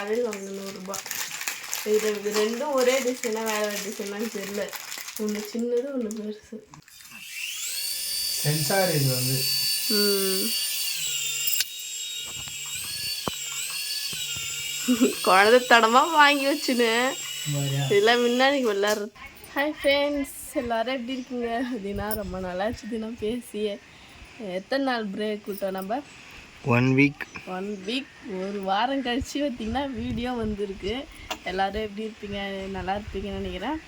வளையல் வாங்கினேன் 100 ரூபா. இது ரெண்டும் ஒரே டிசைனாக வேறு வேறு டிசைனான்னு தெரியல. ஒன்று சின்னது ஒன்று பெருசு. சென்சார் இது வந்து குழந்தை தடமாக வாங்கி வச்சுன்னு இதெல்லாம் முன்னாடி விளாட்றது. ஹாய் ஃப்ரெண்ட்ஸ், எல்லோரும் எப்படி இருக்கீங்க? அப்படின்னா ரொம்ப நல்லாச்சு தினம் பேசியே. எத்தனை நாள் பிரேக் விட்டோம் நம்ம? 1 வீக். 1 வீக், ஒரு வாரம் கழிச்சு பார்த்திங்கன்னா வீடியோ வந்திருக்கு. எல்லோரும் எப்படி இருப்பீங்க? நல்லா இருப்பீங்கன்னு நினைக்கிறேன்.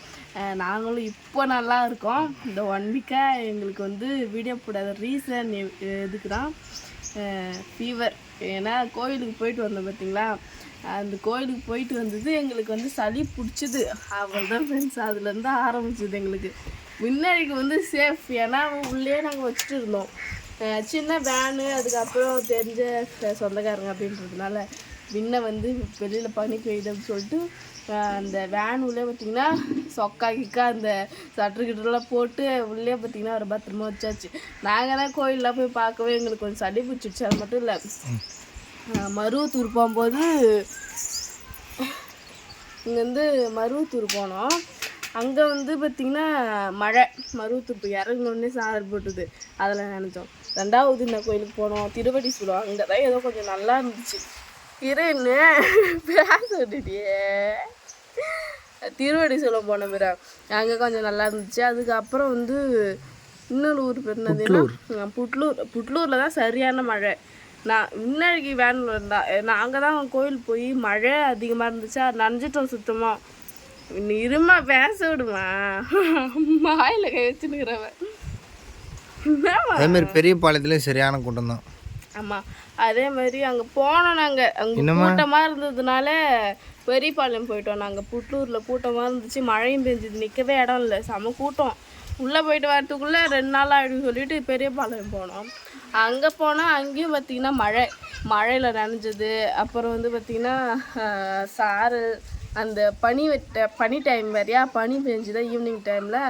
நாங்களும் இப்போ நல்லா இருக்கோம். இந்த 1 வீக்காக எங்களுக்கு வந்து வீடியோ போடாத ரீசன் எதுக்கு தான் ஃபீவர். ஏன்னா கோயிலுக்கு போயிட்டு வந்தோம் பார்த்திங்களா, அந்த கோயிலுக்கு போயிட்டு வந்தது எங்களுக்கு வந்து சளி பிடிச்சிது. அவள் தான் ஃப்ரெண்ட்ஸ், அதுலேருந்து ஆரம்பிச்சிது எங்களுக்கு. முன்னாடிக்கு வந்து சேஃப், ஏன்னா உள்ளே நாங்கள் வச்சுட்டு இருந்தோம். சின்ன வேனு, அதுக்கப்புறம் தெரிஞ்ச சொந்தக்காரங்க அப்படின்றதுனால முன்ன வந்து வெளியில் பனி பெய்யுது அப்படின்னு சொல்லிட்டு அந்த வேன் உள்ளே பார்த்திங்கன்னா சொக்கா கிக்கா அந்த சட்டுக்கிட்டெல்லாம் போட்டு உள்ளே பார்த்திங்கன்னா ஒரு பத்திரமா வச்சாச்சு. நாங்கள் தான் கோயிலெலாம் போய் பார்க்கவே எங்களுக்கு கொஞ்சம் சளி பிடிச்சிடுச்சு. அது மட்டும் இல்லை, மருவத்தூர் போகும்போது இங்கேருந்து மருவத்தூர் போனோம். அங்கே வந்து பார்த்திங்கன்னா மழை, மருவத்தூர் போய் இறங்கினோடனே சாரல் போட்டுது. அதில் நினச்சோம். 2வது இந்த கோயிலுக்கு போனோம், திருவடி சொல்லுவோம். அங்கே தான் ஏதோ கொஞ்சம் நல்லா இருந்துச்சு. இருன்னு பேச விட்டுட்டியே. திருவடி சொல்ல போன பிற அங்கே கொஞ்சம் நல்லா இருந்துச்சு. அதுக்கப்புறம் வந்து இன்னொரு ஊர் பேர் என்னதுன்னா புட்லூரில் தான் சரியான மழை. நான் முன்னாடிக்கு வேனில் இருந்தால் நாங்கள் தான் கோயில் போய் மழை அதிகமாக இருந்துச்சா, நனைஞ்சிட்டோம் சுத்தமாக. இருமா பேச விடுமா, மாயில் கை வச்சுன்னுக்கிறவன். அதேமாதிரி பெரிய பாளையத்துலேயும் சரியான கூட்டம் தான். ஆமாம், அதே மாதிரி அங்கே போனோம். நாங்கள் அங்கே கூட்டமாக இருந்ததுனால பெரியபாளையம் போயிட்டோம். நாங்கள் புட்லூரில் கூட்டமாக இருந்துச்சு, மழையும் பெஞ்சிது, நிற்கவே இடம் இல்லை, செம கூட்டம். உள்ளே போயிட்டு வரத்துக்குள்ளே 2 நாள் ஆகிடும் சொல்லிட்டு பெரியபாளையம் போனோம். அங்கே போனால் அங்கேயும் பார்த்திங்கன்னா மழையில் நனைஞ்சது. அப்புறம் வந்து பார்த்திங்கன்னா சாரல், அந்த பனி டைம் வேறையா, பனி பெஞ்சுதான் ஈவினிங் டைமில்.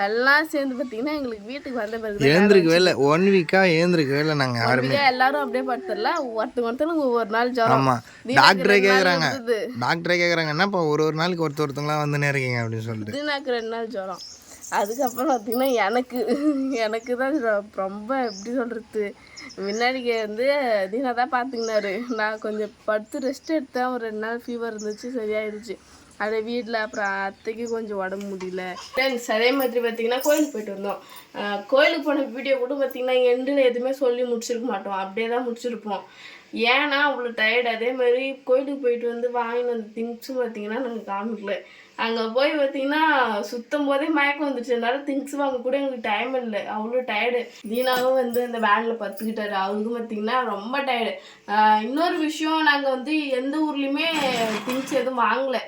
எல்லாம் சேர்ந்து பார்த்திங்கன்னா எங்களுக்கு வீட்டுக்கு வந்த பிறகு எழுந்திருக்கவே இல்லை. 1 வீக்காக எழுந்திருக்கவே இல்லை. நாங்கள் யாருமே எல்லாரும் அப்படியே படுத்துடல. ஒருத்தவங்களுக்கு ஒவ்வொரு நாள் ஜுரம். ஆமாம், டாக்டரே கேட்குறாங்க என்னப்பா ஒரு நாளைக்கு ஒருத்தவங்களாம் வந்து இருக்கீங்க அப்படின்னு சொல்லிட்டு. எனக்கு 2 நாள் ஜுரம். அதுக்கப்புறம் பார்த்திங்கன்னா எனக்கு தான் ரொம்ப எப்படி சொல்கிறது, முன்னாடிக்கு வந்து தீனா தான் பார்த்துக்கினாரு. நான் கொஞ்சம் படுத்து ரெஸ்ட் எடுத்தேன். ஒரு 2 நாள் ஃபீவர் இருந்துச்சு, சரியாயிடுச்சு. அப்படியே வீட்டில் அப்புறம் அத்தைக்கு கொஞ்சம் உடம்பு முடியல. ஃப்ரெண்ட்ஸ், அதே மாதிரி பார்த்திங்கன்னா கோயிலுக்கு போயிட்டு வந்தோம். கோயிலுக்கு போன வீடியோ கூட பார்த்திங்கன்னா எண்டில் எதுவுமே சொல்லி முடிச்சிருக்க மாட்டோம், அப்படியே தான் முடிச்சிருப்போம். ஏன்னா அவ்வளோ டயர்டு. அதே மாதிரி கோயிலுக்கு போயிட்டு வந்து வாங்கிட்டு வந்த திங்ஸும் பார்த்திங்கன்னா நாங்கள் காமிக்கல. அங்கே போய் பார்த்திங்கன்னா சுத்தம் போதே மயக்கம் வந்துச்சு. அதனால திங்ஸ் வாங்க கூட எங்களுக்கு டைம் இல்லை, அவ்வளோ டயர்டு. தீனாவும் வந்து அந்த வேனில் பத்துக்கிட்டாரு. அவருக்கும் பார்த்திங்கன்னா ரொம்ப டயர்டு. இன்னொரு விஷயம், நாங்கள் வந்து எந்த ஊர்லேயுமே திங்ஸ் எதுவும் வாங்கலை.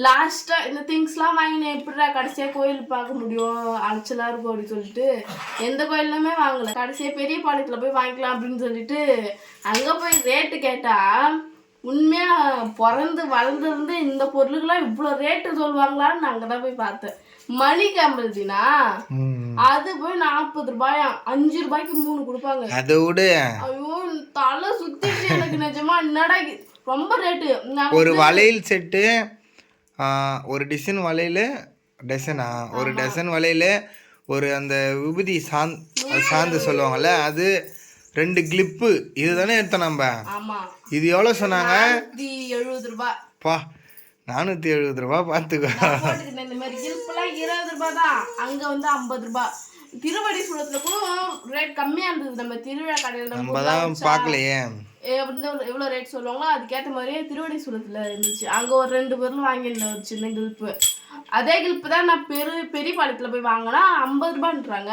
லாஸ்ட்டாக இந்த திங்ஸ்லாம் வாங்கினேன், எப்படிடா கடைசியாக கோயில் பார்க்க முடியும், அலைச்சலாக இருக்கும் அப்படின்னு சொல்லிட்டு எந்த கோயிலுமே வாங்கலை. கடைசியாக பெரிய பாளையத்தில் போய் வாங்கிக்கலாம் அப்படின்னு சொல்லிட்டு அங்கே போய் ரேட்டு கேட்டால் உண்மையாக பிறந்து வளர்ந்துருந்து இந்த பொருளுக்கெல்லாம் இவ்வளோ ரேட்டு சொல்லுவாங்களான்னு நான் அங்கே தான் போய் பார்த்தேன். மணி கேம்பல்தினா அது போய் 40 ரூபாயா, 5 ரூபாய்க்கு 3 கொடுப்பாங்க. அதை விட ஐயோ தலை சுத்திட்டு எனக்கு நிஜமா என்னடா ரொம்ப ரேட்டு. ஒரு வளையல் செட்டு, ஒரு டிசைன் வளையல் ஒரு டசன் வளையல், ஒரு அந்த விபூதி சாந்து சொல்லுவாங்கள்ல, அது 2 கிளிப்பு, இதுதானே எடுத்தோம் நம்ம. இது எவ்வளோ சொன்னாங்க? 470 ரூபாய். பா, 470 ரூபா பார்த்துக்கோ. இந்த மாதிரி கிளிப்லாம் 20 ரூபாய் தான், அங்கே வந்து 50 ரூபாய். திருவடி சூலத்தில் கூட ரேட் கம்மியாக இருந்தது. நம்ம திருவிழா கடையில் நம்ம தான் பார்க்கலையே எவ்வளோ ரேட் சொல்லுவாங்களோ அதுக்கேற்ற மாதிரியே திருவடி சூலத்தில் இருந்துச்சு. அங்கே ஒரு 2 பொருள் வாங்கியிருந்தேன், ஒரு சின்ன கிளிப்பு. அதே கிளிப்பு தான் நான் பெரிய பாளையத்தில் போய் வாங்கினா 50 ரூபான்றாங்க.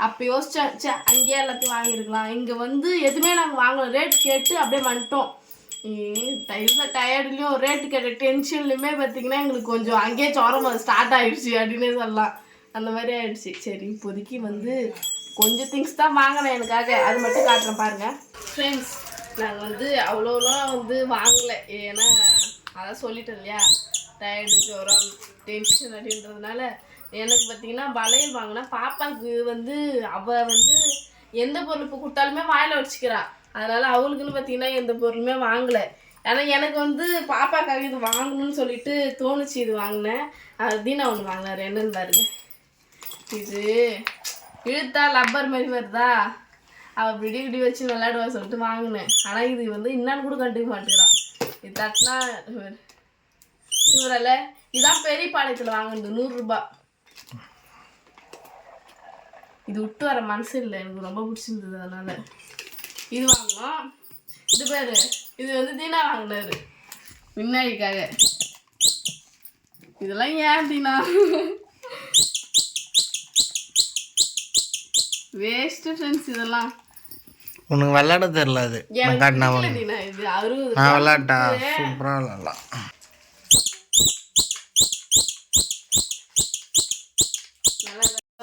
அப்போ யோசிச்சேன், அங்கேயே எல்லாத்தையும் வாங்கியிருக்கலாம். இங்கே வந்து எதுவுமே நாங்கள் வாங்கலை, ரேட் கேட்டு அப்படியே வந்துட்டோம். டயர்டுலேயும் ரேட்டு கேட்ட டென்ஷன்லையுமே பார்த்திங்கன்னா எங்களுக்கு கொஞ்சம் அங்கேயே ஜுரம் ஸ்டார்ட் ஆகிடுச்சு அப்படின்னே சொல்லலாம். அந்த மாதிரி ஆகிடுச்சு. சரி, இப்போதைக்கு வந்து கொஞ்சம் திங்ஸ் தான் வாங்கினேன் எனக்காக, அது மட்டும் காட்டுறேன் பாருங்கள். ஃப்ரெண்ட்ஸ், நாங்கள் வந்து அவ்வளோலாம் வந்து வாங்கலை. ஏன்னா அதான் சொல்லிட்டேன் இல்லையா, டயர்டு ஜுரம் டென்ஷன் அப்படின்றதுனால. எனக்கு பார்த்திங்கன்னா வளையல் வாங்கினா பாப்பாவுக்கு வந்து அவள் வந்து எந்த பொருள் இப்போ கொடுத்தாலுமே வாயில் வச்சுக்கிறா. அதனால் அவளுக்குன்னு பார்த்திங்கன்னா எந்த பொருளுமே வாங்கலை. ஆனால் எனக்கு வந்து பாப்பாக்காக இது வாங்கணும்னு சொல்லிட்டு தோணுச்சு, இது வாங்கினேன். அது தீனா ஒன்று வாங்கினார். என்னன்னு பாருங்க, இது இழுத்தா லப்பர் மாதிரி வருதா, அவள் இப்படி வச்சு விளையாடுவா சொல்லிட்டு வாங்கினேன். ஆனால் இது வந்து என்னான்னு கூட கண்டுக்க மாட்டேங்கிறான். இது தட்டினா சூறல. இதான் பெரிய பாளையத்தில் வாங்கினது, 100 ரூபாய். இது விட்டு வர மனசு இல்லை, எனக்கு ரொம்ப பிடிச்சிருந்தது, அதனால இது வாங்கினோம். இது பேரு இது வந்து தீனா வாங்கினாரு முன்னாடிக்காக. இதெல்லாம் ஏன் தீனா வேஸ்ட் ஃப்ரெண்ட்ஸ், இதெல்லாம் உனக்கு விளையாட தெரியல. அது தீனா இது அவரு விளையாட்டா சூப்பராக விளையாடலாம்.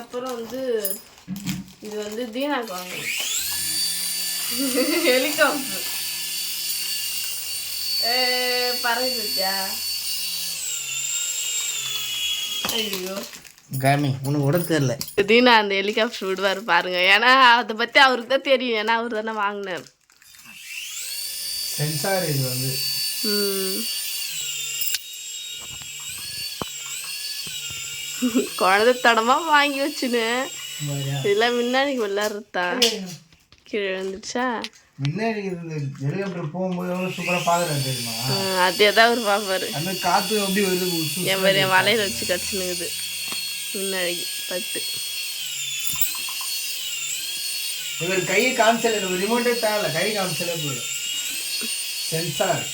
அப்புறம் வந்து இது வந்து தீனாக்கு வாங்கணும் ஹெலிகாப்டர். பறந்துச்சா? ஐயோ காமி, உனக்கு கூட தெரியல. தீனா அந்த ஹெலிகாப்டர் விடுவார் பாருங்க. ஏன்னா அதை பற்றி அவருக்கு தான் தெரியும், ஏன்னா அவர் தானே வாங்கினார். சென்சார் இது வந்து குழந்தை தடமா வாங்கி வச்சுன்னு இதெல்லாம் முன்னாடி விளையாடுறதா. கீழே விழுந்துச்சா? முன்னாடி ஹெலிகாப்டர் போகும்போது எவ்வளோ சூப்பராக பார்க்குறாரு தெரியுமா? அதே தான் அவர் பார்ப்பாரு. அந்த காற்று அப்படி வருது, என் மாதிரி என் வலையில் வச்சு கடிச்சுனுக்குது முன்னாடி பட்டு. இவர் கையை காமிச்சல, ரிமோட்டே தேவையில்ல, கை காமிச்சலே போயிடும். சென்சார்.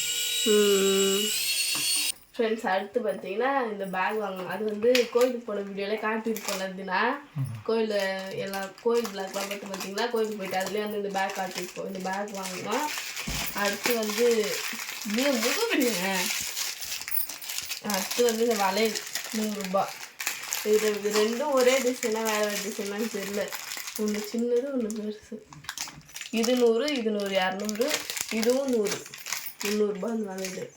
ஃப்ரெண்ட்ஸ், அடுத்து பார்த்தீங்கன்னா இந்த பேக் வாங்கணும். அது வந்து கோயிலுக்கு போன வீடியோவில் காட்டிட்டு போனதுன்னா, கோயிலில் எல்லாம் கோயில் பிளாக்லாம் பார்த்து பார்த்தீங்கன்னா கோயிலுக்கு போயிட்டு அதுலேயே வந்து இந்த பேக் காட்டிருப்போம். இந்த பேக் வாங்கணும். அடுத்து வந்து முகப்பிடிங்க. அடுத்து வந்து இந்த வளையல் 100 ரூபாய். இது ரெண்டும் ஒரே டிசைனாக வேறு வேறு டிசைனான்னு தெரியல. ஒன்று சின்னது, ஒன்று பெருசு. இது 100, இது 100, 200, இதுவும் 100, 300 ரூபாய் இந்த வளையல்.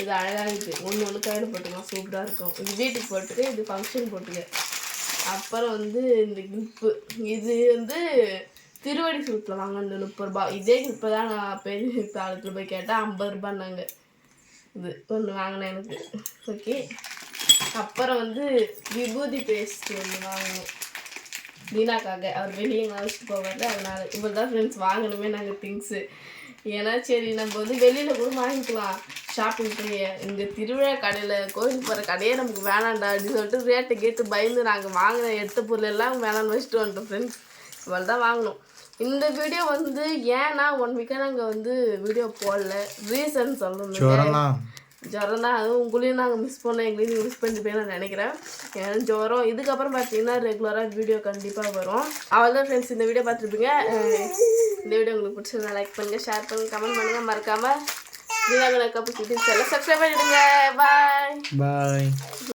இது அழகாக இருக்குது. ஒன்று கையில் போட்டுக்கலாம், சூப்பராக இருக்கும். இது வீட்டுக்கு போட்டுக்க, இது ஃபங்க்ஷன் போட்டுக்க. அப்புறம் வந்து இந்த கிளிப்பு, இது வந்து திருவடி சூட்டில் வாங்கினது 30 ரூபாய். இதே கிளிப்பை தான் நான் பெரிய பாலத்தில் போய் கேட்டால் 50 ரூபான்னாங்க. இது ஒன்று வாங்கினேன் எனக்கு. ஓகே. அப்புறம் வந்து விபூதி பேஸ்ட் ஒன்று வாங்கணும் தீனாக்காக. அவர் வெளியே எங்கே வச்சுட்டு போவார், அதனால இவ்வளோ தான் ஃப்ரெண்ட்ஸ் வாங்கணுமே நாங்கள் திங்ஸு. ஏன்னா சரி நம்ம வந்து வெளியில் கூட வாங்கிக்கலாம் ஷாப்பிங் போய். இங்கே திருவிழா கடையில் கோயிலுக்கு போகிற கடையே நமக்கு வேணாண்டா அப்படின்னு சொல்லிட்டு ரேட்டை கேட்டு பயந்து நாங்கள் வாங்கின எடுத்த பொருள் எல்லாம் வேணான்னு வச்சுட்டு வந்துட்டோம் ஃப்ரெண்ட்ஸ். இவ்வளோ தான் வாங்கினோம். இந்த வீடியோ வந்து ஏன்னா 1 வீக்காக நாங்கள் வந்து வீடியோ போடல. ரீசன் சொல்லணும், ஜுரம் தான். அதுவும் உங்களையும் நாங்கள் மிஸ் பண்ணோம், எங்களையும் நீங்கள் மிஸ் பண்ணிட்டு போய் நான் நினைக்கிறேன். ஏன்னா ஜுரம். இதுக்கப்புறம் பார்த்தீங்கன்னா ரெகுலராக வீடியோ கண்டிப்பாக வரும். அவள் தான் ஃப்ரெண்ட்ஸ் இந்த வீடியோ பார்த்துருப்பீங்க. இந்த வீடியோ உங்களுக்கு பிடிச்சிருந்தா லைக் பண்ணுங்கள், ஷேர் பண்ணுங்கள், கமெண்ட் பண்ணுங்கள். மறக்காமல் தீனா கப்பு எல்லாம் சப்ஸ்கிரைப் பண்ணிவிடுங்க. பாய்.